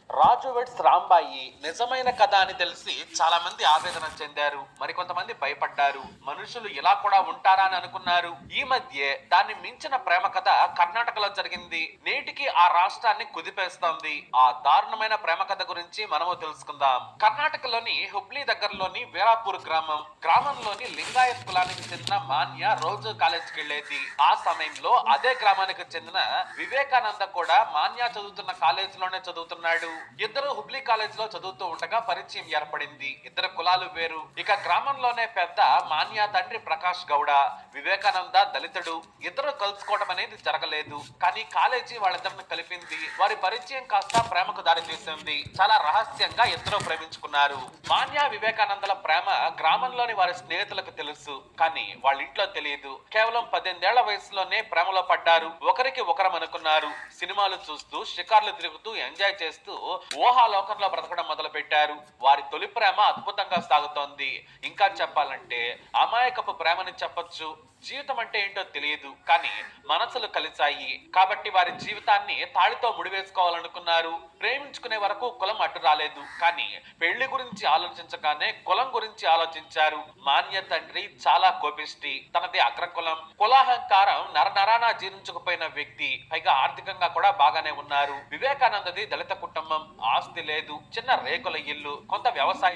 రాజు weds Rambai నిజమైన కథ అని తెలిసి చాలా మంది ఆవేదన చెందారు. మరికొంతమంది భయపడ్డారు. మనుషులు ఇలా కూడా ఉంటారా అని అనుకున్నారు. ఈ మధ్య దాన్ని మించిన ప్రేమ కథ కర్ణాటకలో జరిగింది. నేటికి ఆ రాష్ట్రాన్ని కుదిపేస్తోంది. ఆ దారుణమైన ప్రేమ కథ గురించి మనము తెలుసుకుందాం. కర్ణాటకలోని హుబ్లీ దగ్గరలోని వీరాపూర్ గ్రామంలోని లింగాయత్ కులానికి చెందిన మాన్య రోజు కాలేజీకి వెళ్లేది. ఆ సమయంలో అదే గ్రామానికి చెందిన వివేకానంద కూడా మాన్య చదువుతున్న కాలేజీలోనే చదువుతున్నాడు. ఇద్దరు హుబ్లీ కాలేజ్ లో చదువుతూ ఉండగా పరిచయం ఏర్పడింది. ఇద్దరు కులాలు వేరు. ఇక గ్రామంలోనే పెద్ద మాన్య తండ్రి ప్రకాష్ గౌడ, వివేకానంద దళితుడు. ఇద్దరు కలుసుకోవడం అనేది జరగలేదు. కానీ కాలేజీ వాళ్ళిద్దరిని కలిపింది. వారి పరిచయం కాస్త ప్రేమకు దారి తీసింది. చాలా రహస్యంగా ఇద్దరు ప్రేమించుకున్నారు. మాన్య వివేకానందల ప్రేమ గ్రామంలోని వారి స్నేహితులకు తెలుసు. కానీ వాళ్ళ ఇంట్లో తెలియదు. కేవలం 18 ఏళ్ల వయసులోనే ప్రేమలో పడ్డారు. ఒకరికి ఒకరం అనుకున్నారు. సినిమాలు చూస్తూ, షికార్లు తిరుగుతూ, ఎంజాయ్ చేస్తూ ఊహాలోకంలో బ్రతకడం మొదలు పెట్టారు. వారి తొలి ప్రేమ అద్భుతంగా సాగుతోంది. ఇంకా చెప్పాలంటే అమాయకపు ప్రేమని చెప్పొచ్చు. జీవితం అంటే ఏంటో తెలియదు, కానీ మనసులు కలిశాయి. కాబట్టి వారి జీవితాన్ని తాళితో ముడివేసుకోవాలనుకున్నారు. ప్రేమించుకునే వరకు కులం అడ్డు రాలేదు. కానీ పెళ్లి గురించి ఆలోచించగానే కులం గురించి ఆలోచించారు. మాన్య తండ్రి చాలా కోపిష్టి. తనది అగ్రకులం. కులాహంకారం నరనరానా జీర్ణించుకుపోయిన వ్యక్తి. పైగా ఆర్థికంగా కూడా బాగానే ఉన్నారు. వివేకానందది దళిత కుటుంబం. ఆస్తి లేదు. చిన్న రేకుల ఇల్లు, కొంత వ్యవసాయ